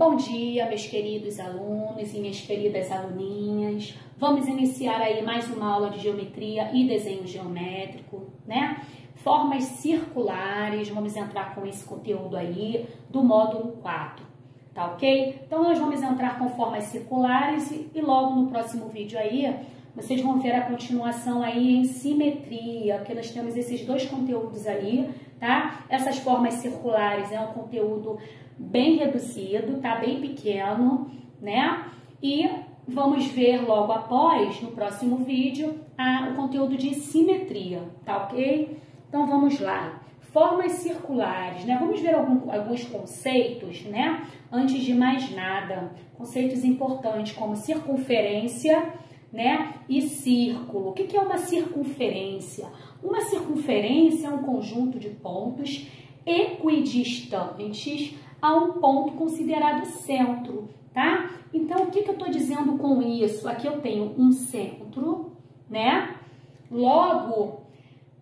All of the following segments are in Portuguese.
Bom dia, meus queridos alunos e minhas queridas aluninhas. Vamos iniciar aí mais uma aula de geometria e desenho geométrico, né? Formas circulares, vamos entrar com esse conteúdo aí do módulo 4, tá ok? Então, nós vamos entrar com formas circulares e logo no próximo vídeo aí, vocês vão ver a continuação aí em simetria, porque nós temos esses dois conteúdos aí, tá? Essas formas circulares é um conteúdo bem reduzido, tá? Bem pequeno, né? E vamos ver logo após, no próximo vídeo, o conteúdo de simetria, tá ok? Então, vamos lá. Formas circulares, né? Vamos ver alguns conceitos, né? Antes de mais nada, conceitos importantes como circunferência, né? E círculo. O que é uma circunferência? Uma circunferência é um conjunto de pontos equidistantes a um ponto considerado centro, tá? Então, o que eu estou dizendo com isso? Aqui eu tenho um centro, né? Logo,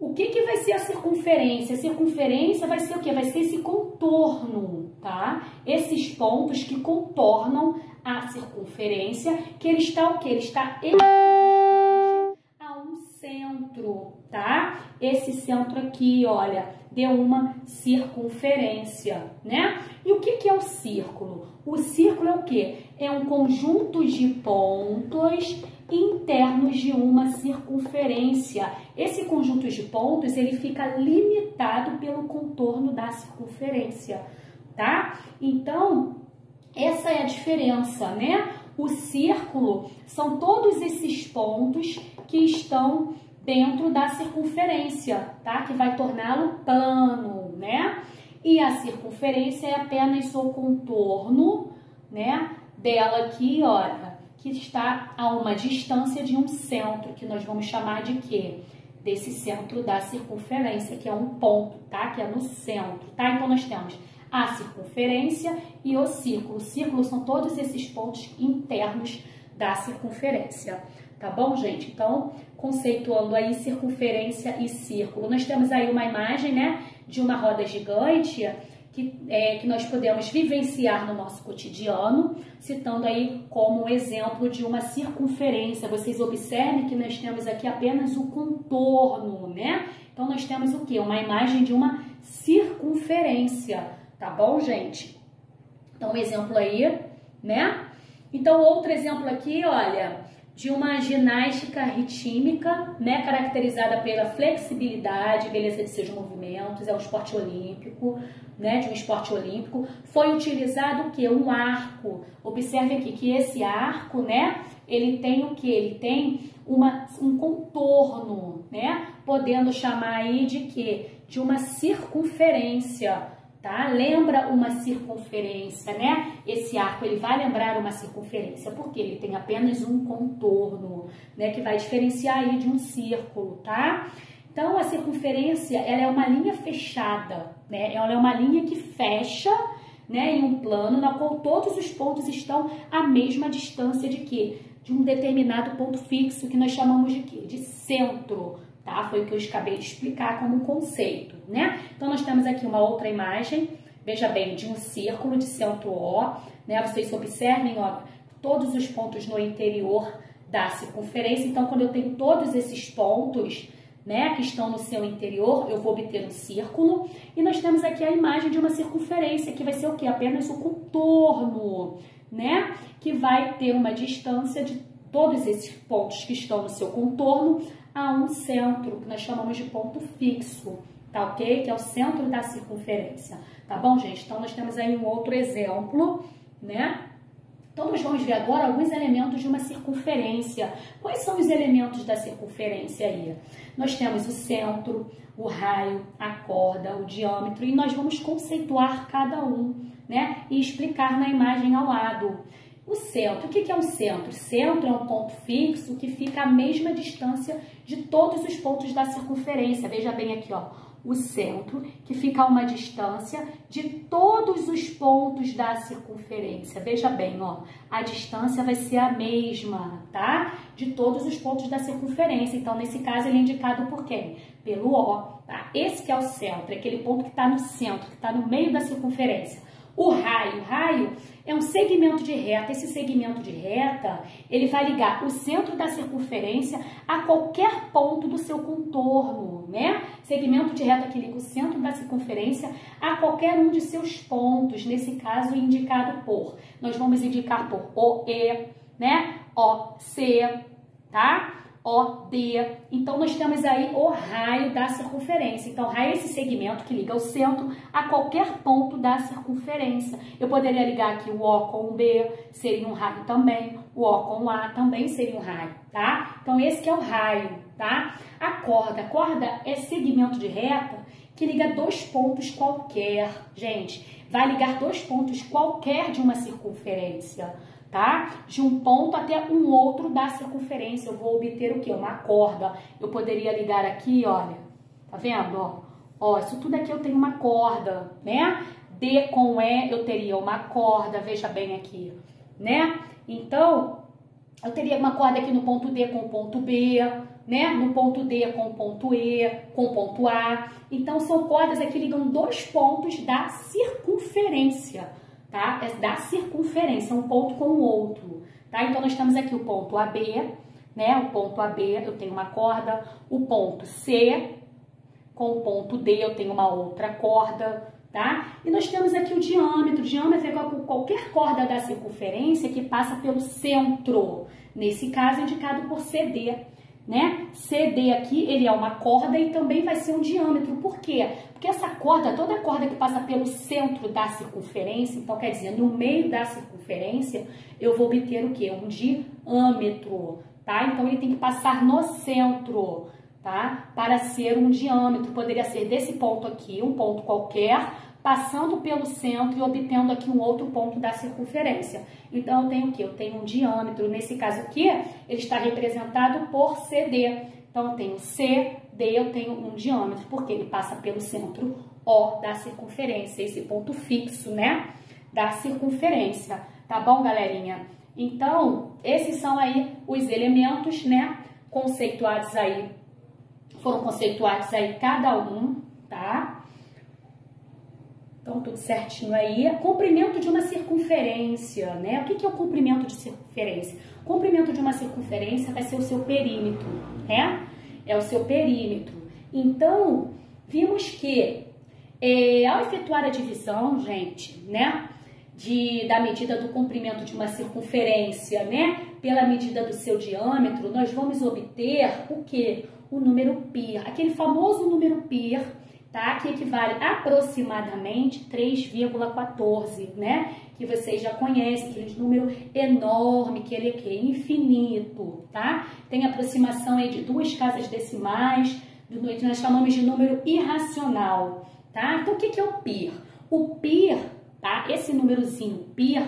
o que vai ser a circunferência? A circunferência vai ser o quê? Vai ser esse contorno, tá? Esses pontos que contornam a circunferência, que ele está o quê? Ele está equidistante a um centro, tá? Esse centro aqui, olha, deu uma circunferência, né? E o que é o círculo? O círculo é o quê? É um conjunto de pontos internos de uma circunferência. Esse conjunto de pontos, ele fica limitado pelo contorno da circunferência, tá? Então, essa é a diferença, né? O círculo são todos esses pontos que estão dentro da circunferência, tá? Que vai torná-lo plano, né? E a circunferência é apenas o contorno, né? Dela aqui, olha, que está a uma distância de um centro, que nós vamos chamar de quê? Desse centro da circunferência, que é um ponto, tá? Que é no centro, tá? Então, nós temos a circunferência e o círculo. O círculo são todos esses pontos internos da circunferência, tá bom, gente? Então, conceituando aí circunferência e círculo. Nós temos aí uma imagem, né, de uma roda gigante que nós podemos vivenciar no nosso cotidiano, citando aí como exemplo de uma circunferência. Vocês observem que nós temos aqui apenas o contorno, né? Então, nós temos o quê? Uma imagem de uma circunferência, tá bom, gente? Então, um exemplo aí, né? Então, outro exemplo aqui, olha, de uma ginástica rítmica, né, caracterizada pela flexibilidade, beleza de seus movimentos, é um esporte olímpico, né, de um esporte olímpico. Foi utilizado o quê? Um arco. Observe aqui que esse arco, né, ele tem o quê? Ele tem um contorno, né, podendo chamar aí de quê? De uma circunferência. Tá? Lembra uma circunferência, né? Esse arco, ele vai lembrar uma circunferência, porque ele tem apenas um contorno, né? Que vai diferenciar aí de um círculo, tá? Então, a circunferência, ela é uma linha fechada, né? Ela é uma linha que fecha, né? Em um plano, na qual todos os pontos estão à mesma distância de quê? De um determinado ponto fixo, que nós chamamos de quê? De centro. Tá? Foi o que eu acabei de explicar como conceito, né? Então, nós temos aqui uma outra imagem, veja bem, de um círculo de centro O, né? Vocês observem, ó, todos os pontos no interior da circunferência. Então, quando eu tenho todos esses pontos, né, que estão no seu interior, eu vou obter um círculo. E nós temos aqui a imagem de uma circunferência, que vai ser o quê? Apenas o contorno, né? Que vai ter uma distância de todos esses pontos que estão no seu contorno a um centro, que nós chamamos de ponto fixo, tá ok? Que é o centro da circunferência, tá bom, gente? Então, nós temos aí um outro exemplo, né? Então, nós vamos ver agora alguns elementos de uma circunferência. Quais são os elementos da circunferência aí? Nós temos o centro, o raio, a corda, o diâmetro, e nós vamos conceituar cada um, né? E explicar na imagem ao lado. O centro, o que é um centro? Centro é um ponto fixo que fica à mesma distância de todos os pontos da circunferência. Veja bem aqui, ó, o centro que fica a uma distância de todos os pontos da circunferência. Veja bem, ó, a distância vai ser a mesma, tá? De todos os pontos da circunferência. Então, nesse caso, ele é indicado por quem? Pelo O, tá? Esse que é o centro, é aquele ponto que está no centro, que está no meio da circunferência. O raio é um segmento de reta. Esse segmento de reta, ele vai ligar o centro da circunferência a qualquer ponto do seu contorno, né? Segmento de reta que liga o centro da circunferência a qualquer um de seus pontos, nesse caso indicado por, nós vamos indicar por OE, né? OC, tá? OD. Então, nós temos aí o raio da circunferência. Então, raio é esse segmento que liga o centro a qualquer ponto da circunferência. Eu poderia ligar aqui o O com o B, seria um raio também. O O com o A também seria um raio, tá? Então, esse que é o raio, tá? A corda é segmento de reta que liga dois pontos qualquer. Gente, vai ligar dois pontos qualquer de uma circunferência, tá? De um ponto até um outro da circunferência. Eu vou obter o quê? Uma corda. Eu poderia ligar aqui, olha, tá vendo? Ó, isso tudo aqui eu tenho uma corda, né? D com E eu teria uma corda, veja bem aqui, né? Então, eu teria uma corda aqui no ponto D com o ponto B, né? No ponto D com o ponto E, com o ponto A. Então, são cordas aqui que ligam dois pontos da circunferência, tá? É da circunferência, um ponto com o outro, tá? Então, nós temos aqui o ponto AB, né? O ponto AB, eu tenho uma corda. O ponto C, com o ponto D, eu tenho uma outra corda, tá? E nós temos aqui o diâmetro. O diâmetro é qualquer corda da circunferência que passa pelo centro. Nesse caso, indicado por CD, né? CD aqui, ele é uma corda e também vai ser um diâmetro. Por quê? Porque essa corda, toda corda que passa pelo centro da circunferência, então quer dizer, no meio da circunferência, eu vou obter o quê? Um diâmetro, tá? Então ele tem que passar no centro, tá? Para ser um diâmetro. Poderia ser desse ponto aqui, um ponto qualquer, passando pelo centro e obtendo aqui um outro ponto da circunferência. Então, eu tenho o quê? Eu tenho um diâmetro. Nesse caso aqui, ele está representado por CD. Então, eu tenho CD, eu tenho um diâmetro, porque ele passa pelo centro O da circunferência, esse ponto fixo, né? Da circunferência. Tá bom, galerinha? Então, esses são aí os elementos, né? Conceituados aí, foram conceituados aí cada um, tá? Então, tudo certinho aí. Comprimento de uma circunferência, né? O que é o comprimento de circunferência? O comprimento de uma circunferência vai ser o seu perímetro, né? É o seu perímetro. Então, vimos que ao efetuar a divisão, gente, né? Da medida do comprimento de uma circunferência, né? Pela medida do seu diâmetro, nós vamos obter o quê? O número π, aquele famoso número π, tá? Que equivale aproximadamente 3,14, né? Que vocês já conhecem, aquele número enorme, que ele é que? Infinito, tá? Tem aproximação aí de 2 casas decimais, nós chamamos de número irracional, tá? Então, o que é o π? O π, tá? Esse númerozinho π,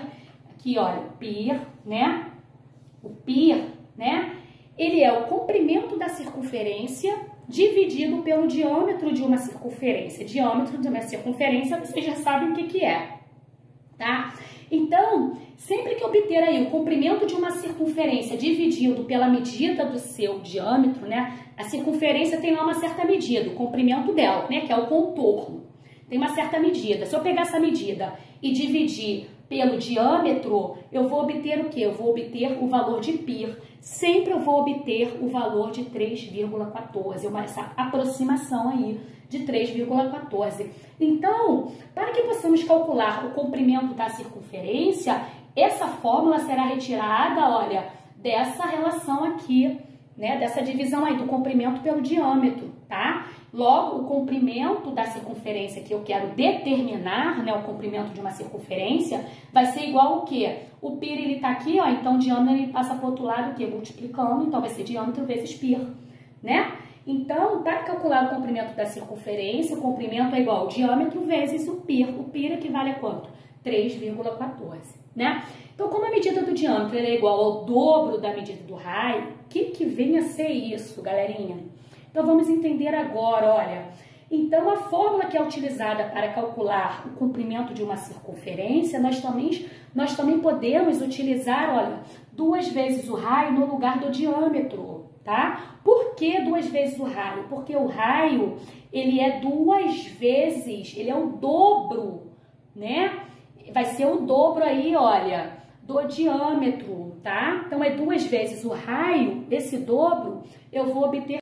aqui, olha, π, né? O π, né? Ele é o comprimento da circunferência dividido pelo diâmetro de uma circunferência. Diâmetro de uma circunferência, vocês já sabem o que é, tá? Então, sempre que obter aí o comprimento de uma circunferência dividido pela medida do seu diâmetro, né? A circunferência tem lá uma certa medida, o comprimento dela, né? Que é o contorno. Tem uma certa medida. Se eu pegar essa medida e dividir pelo diâmetro, eu vou obter o quê? Eu vou obter o valor de π. Sempre eu vou obter o valor de 3,14, essa aproximação aí de 3,14. Então, para que possamos calcular o comprimento da circunferência, essa fórmula será retirada, olha, dessa relação aqui, né? Dessa divisão aí do comprimento pelo diâmetro, tá? Logo, o comprimento da circunferência que eu quero determinar, né, o comprimento de uma circunferência, vai ser igual ao quê? O π, ele tá aqui, ó, então o diâmetro ele passa para o outro lado, o quê? Multiplicando, então vai ser diâmetro vezes π, né? Então, para calcular o comprimento da circunferência, o comprimento é igual ao diâmetro vezes o π. O π equivale a quanto? 3,14, né? Então, como a medida do diâmetro é igual ao dobro da medida do raio, o que vem a ser isso, galerinha? Então, vamos entender agora, olha. Então, a fórmula que é utilizada para calcular o comprimento de uma circunferência, nós também podemos utilizar, olha, 2 vezes o raio no lugar do diâmetro, tá? Por que 2 vezes o raio? Porque o raio, ele é 2 vezes, ele é o dobro, né? vai ser o dobro aí, olha, do diâmetro, tá? Então, é 2 vezes o raio, esse dobro, eu vou obter